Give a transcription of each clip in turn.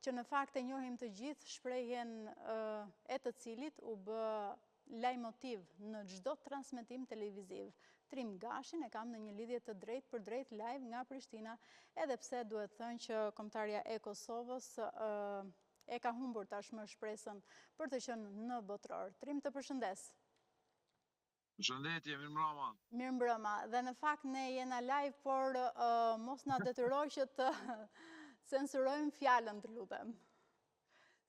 që në fakt e njohim të gjithë shprehjen e të cilit u bë lajmotiv në çdo transmetim televiziv. Trim Gashin e kam në një lidhje të drejtë për drejtë live nga Prishtina, edhe pse duhet thënë që Kombëtarja e Kosovës e ka humbur tashmë shpresën për të qenë në botror. Trim, të përshëndes. Përshëndetje, mirëmbrëma. Mirëmbrëma. Dhe në fakt ne jena live, por mos na detyroj që të censurojmë fjalën, të lutem.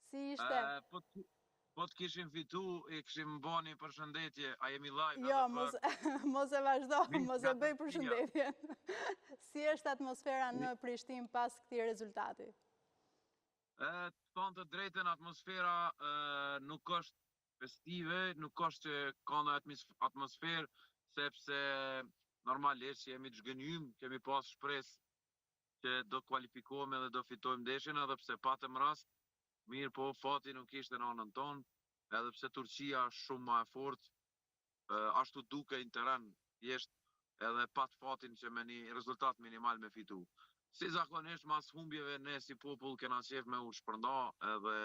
Si ishte? Po të kishim fitu, e kishim bo një përshëndetje, a jemi live? Jo, mos e vazhdo, mos e bëj përshëndetjen. Si është atmosfera në Prishtinë pas këtij rezultati? Të thonë të drejtën, atmosfera nuk është festive, nuk është që ka në atmosferë, sepse normalisht jemi të zhgënjym, kemi pas shpresë që do kualifikohemi dhe do fitojmë ndeshjen, edhe pse patëm rast, mirë po fati nuk ishte në anën tonë, edhe pse Turqia është shumë ma e fortë, ashtu duke në teren, jeshtë edhe pat fatin që me një rezultat minimal me fitu. Si zakonisht mas humbjeve ne si popull kena qef me u shpërnda, edhe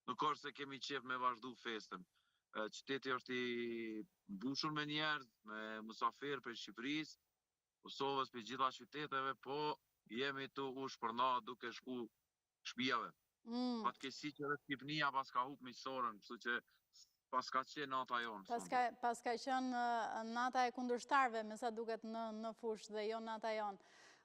nuk është se kemi qef me vazhdu festën. Qyteti është i mbushur me njerëz, me musafir për Shqipërisë, Kosovës për gjitha qyteteve, po jemi të u shpërnda duke shku shtëpive. Fatkeqësi që edhe Shqipnia pas ka hup miqësorën, kështu që pas ka qenë nata jonë. Pas ka qenë nata e kundërshtarëve, me sa duket në fushë dhe jo nata jonë.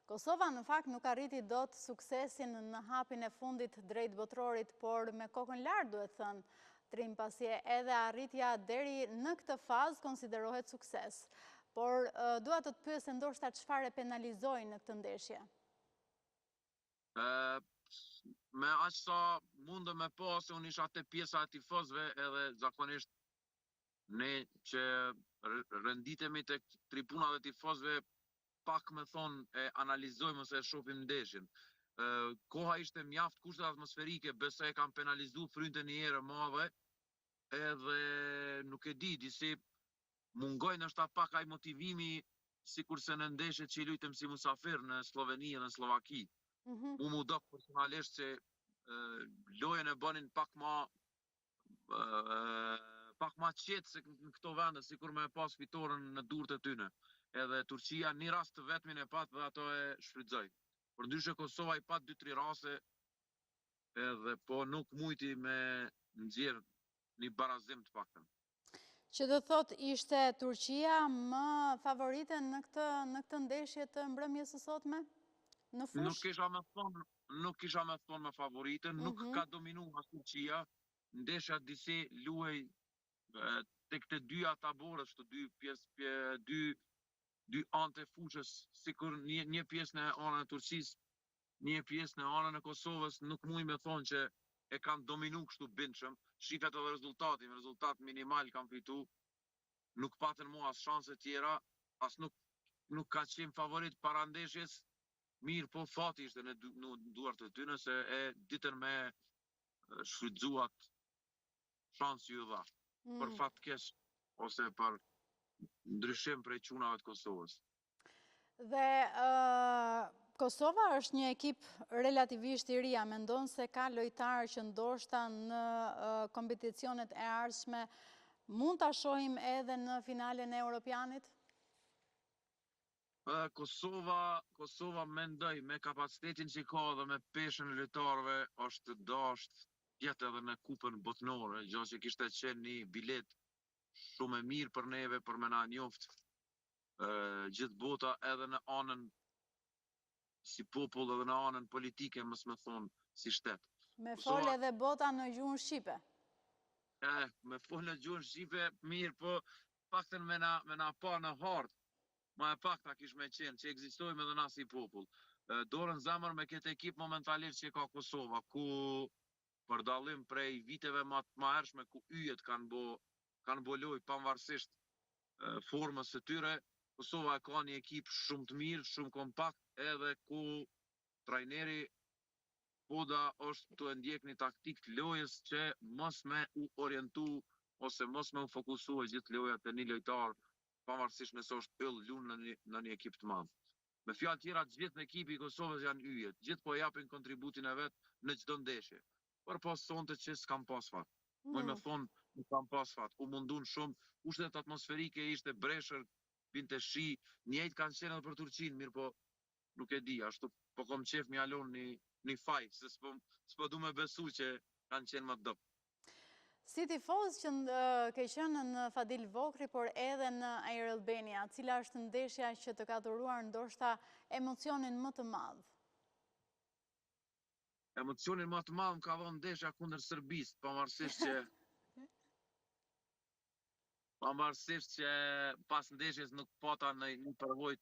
Kosova në fakt nuk arriti dot suksesin në hapin e fundit drejt botrorit, por me kokën lart duhet thënë, Trim, pasi edhe arritja deri në këtë fazë konsiderohet sukses. Por dua të pyes se ndoshta çfarë penalizoi në këtë ndeshje? Me aq sa mundë me pas, se unë isha te pjesa e tifozëve, edhe zakonisht ne që renditemi te tribuna dhe tifozëve, pak me thonë e analizojmë ose e shohim ndeshjen. Koha ishte mjaft, kushtet atmosferike, besoj e kam penalizu frynte një herë madhe, edhe nuk e di, disi mungojnë është ta pak ai motivimi, si kurse në ndeshjet që i lujtëm si musafir në Sloveni dhe në Slovaki. Mu do personalisht që lojën e bënin pak ma qetë se në këto vende, si kur me pas fitoren në durët e tyne. Edhe Turqia një rast të vetmin e pat dhe ato e shfrytëzoi. Por ndryshe Kosova i pat 2-3 raste, edhe po nuk mujti me nxjerr një barazim të paktën. Që do thot ishte Turqia më favorite në këtë ndeshje të mbrëmjes së sotme? Në fushë? Nuk kisha me thonë me favorite, nuk ka dominu as Turqia, ndeshja disi luaj tek të dyja taborës, dy anë të fushës, sikur një pjesë në anën e Turqisë, një pjesë në anën e Kosovës, nuk muj me thonë që e kanë dominu kështu bindshëm, shifet edhe rezultat minimal kanë fitu, nuk patën mua as shanse tjera, as nuk ka qenë favorit para ndeshjes. Mirë, po fati ishte në duart të tyre se e ditën me shfrytzuat shansi ju dha. Për fat keq ose për ndryshim prej çunave të Kosovës. Dhe Kosova është një ekip relativisht i ri, a mendon se ka lojtarë që ndoshta në kompeticionet e ardhshme mund ta shohim edhe në finalen e Europianit? Kosova mendoj me kapacitetin që ka dhe me peshën e lojtarëve është dasht jetë edhe në kupën botnore, gjë që kishte qenë një bilet shumë e mirë për neve për me na njoft gjithë bota edhe në anën si popull edhe në anën politike, mos më thonë si shtet. Me fol edhe bota në gjuhën shqipe. Me fol në gjuhën shqipe mirë, po paktën me na pa në hartë. Ma e pak ta kish me qenë, që egzistojmë edhe na si popull. Dorën zemër me këtë ekip momentalisht që ka Kosova, ku për dallim prej viteve ma hershme, ku yjet kanë bo loj pavarësisht formës së tyre, Kosova ka një ekip shumë të mirë, shumë kompakt, edhe ku trajneri Poda është të ndjek një taktik të lojës që mos me u orientu ose mos me u fokusu e gjithë lojat e një lojtar pavarësisht nëse është yll lunë në një ekip të madh. Me fjalë tjera, gjithë ekipi i Kosovës janë yjet, gjithë po japin kontributin e vet në çdo ndeshje. Por po sonte që s'kam pas fat. Moj me thonë, nuk kam pas fat. U mundun shumë, kushtet atmosferike ishte breshër, binte shi, njëjtë kanë qenë edhe për Turqinë, mirë po nuk e di, ashtu po kom qef mi alon një faj, se s'po du me besu që kanë qenë më dop. Si tifoz që ke qenë në Fadil Vokri, por edhe në Air Albania, cila është ndeshja që të ka dhuruar ndoshta emocionin më të madh? Emocionin më të madh më ka dhënë ndeshja kundër Serbisë, pavarësisht që pas ndeshjes nuk pata një përvojë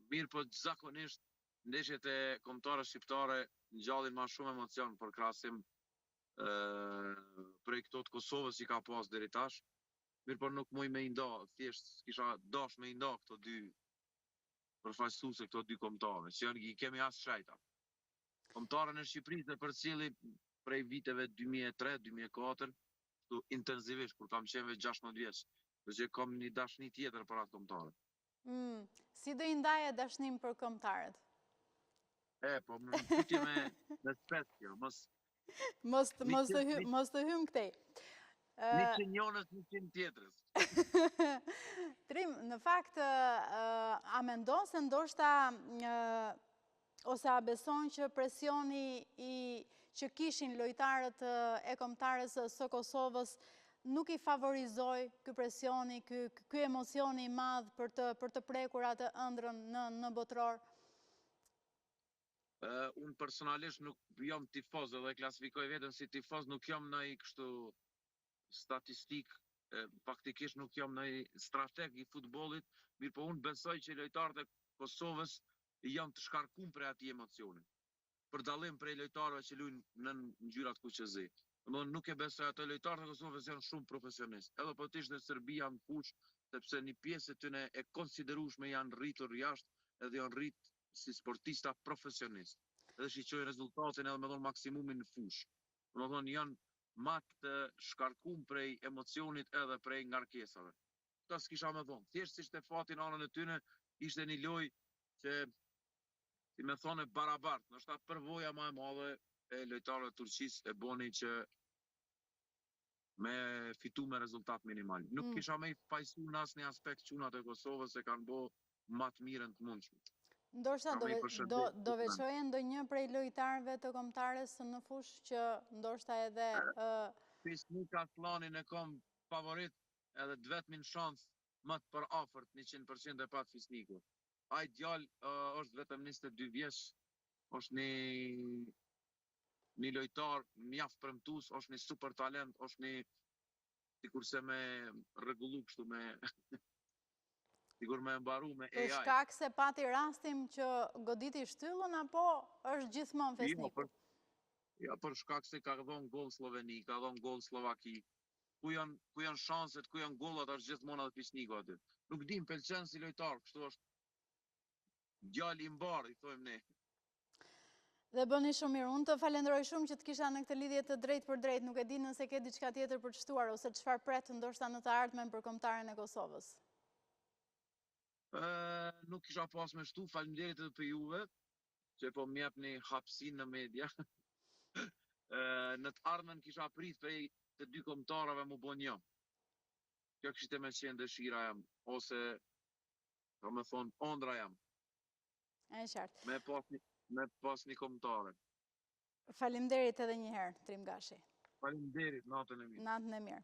mirë po zakonisht ndeshjet e kombëtarëve shqiptare ngjallin më shumë emocion për krahasim prej këto të Kosovës që ka pas deri tash. Mirë po nuk muj me i nda, thjesht kisha dash me i nda këto dy përfaqësuese, këto dy kombëtare, që i kemi as shajta. Kombëtarën e Shqipërisë e përcjelli prej viteve 2003-2004, këtu intensivisht, kur kam qenë vetë 16 vjeç, për që kam një dashni tjetër për atë kombëtare. Si do i ndaje dashnim për kombëtarët? Po më futje me spes kjo, Mos të hym këtej. 100 njonës, 100 tjetrës. Trim, në fakt, a mendon se ndoshta ose a beson që presioni që kishin lojtarët e kombëtarës së Kosovës nuk i favorizoi ky presioni, ky emocioni i madh për të prekur atë ëndrrën në botror? Unë personalisht nuk jam tifoz dhe klasifikoj veten si tifoz, nuk jam ndaj kështu statistik, faktikisht nuk jam ndaj strateg i futbollit, mirë po unë besoj që lojtarët e Kosovës janë të shkarkuar për atij emocioni. Për dallim prej lojtarëve që luajnë në ngjyrat kuqezi. Domthonë nuk e besoj, ato lojtarët e Kosovës janë shumë profesionistë. Edhe po të ishte Serbia në fushë, sepse një pjesë e tyre e konsiderueshme janë rritur jashtë edhe janë rrit si sportista profesionistë. Edhe shiqojnë rezultatin edhe me dhon maksimumin në fushë. Domthonë janë ma të shkarkuar prej emocionit edhe prej ngarkesave. Këto s'kisha me thonë. Thjesht si ishte fati në anën e tyre, ishte një lojë që si me thonë barabart, ndoshta përvoja më e madhe e lojtarëve të Turqisë e boni që me fitu me rezultat minimal. Nuk kisha me i pajsu në asnjë aspekt çunat e Kosovës se kanë bo më të mirën të mundshme. Ndoshta do veçoje ndonjë prej lojtarëve të kombëtares në fushë që ndoshta edhe Fisnika Aslanin e kam favorit edhe të vetmin shans më të përafërt 100% e pat Fisniku. Ai djalë është vetëm 22 vjeç, është një lojtar mjaft premtues, është një super talent, është një sikurse me rregullu kështu me sigur me mbaru me AI. Për shkak se pati rastin që goditi shtyllën, apo është gjithmonë Fisniku? Ja, për shkak se ka dhënë gol Sloveni, ka dhënë gol Slovaki. Ku janë shanset, ku janë gollat, është gjithmonë edhe Fisniku aty. Nuk dim, pëlqen si lojtar, kështu është djali i mbar, i thojmë ne. Dhe bëni shumë mirë. Unë të falenderoj shumë që të kisha në këtë lidhje të drejt për drejt. Nuk e di nëse ke diçka tjetër për të shtuar, ose çfarë pret ndoshta në të ardhmen për kombëtaren e Kosovës. Nuk kisha pas me shtu, faleminderit edhe për juve, që po më jepni hapësinë në media. Në të ardhmen kisha prit prej të dy kombëtarëve më bë një. Kjo kishte me qenë dëshira jam, ose do me thonë ëndra jam. E qartë. Me pas një kombëtare. Faleminderit edhe një herë, Trim Gashi. Faleminderit, natën e mirë. Natën e mirë.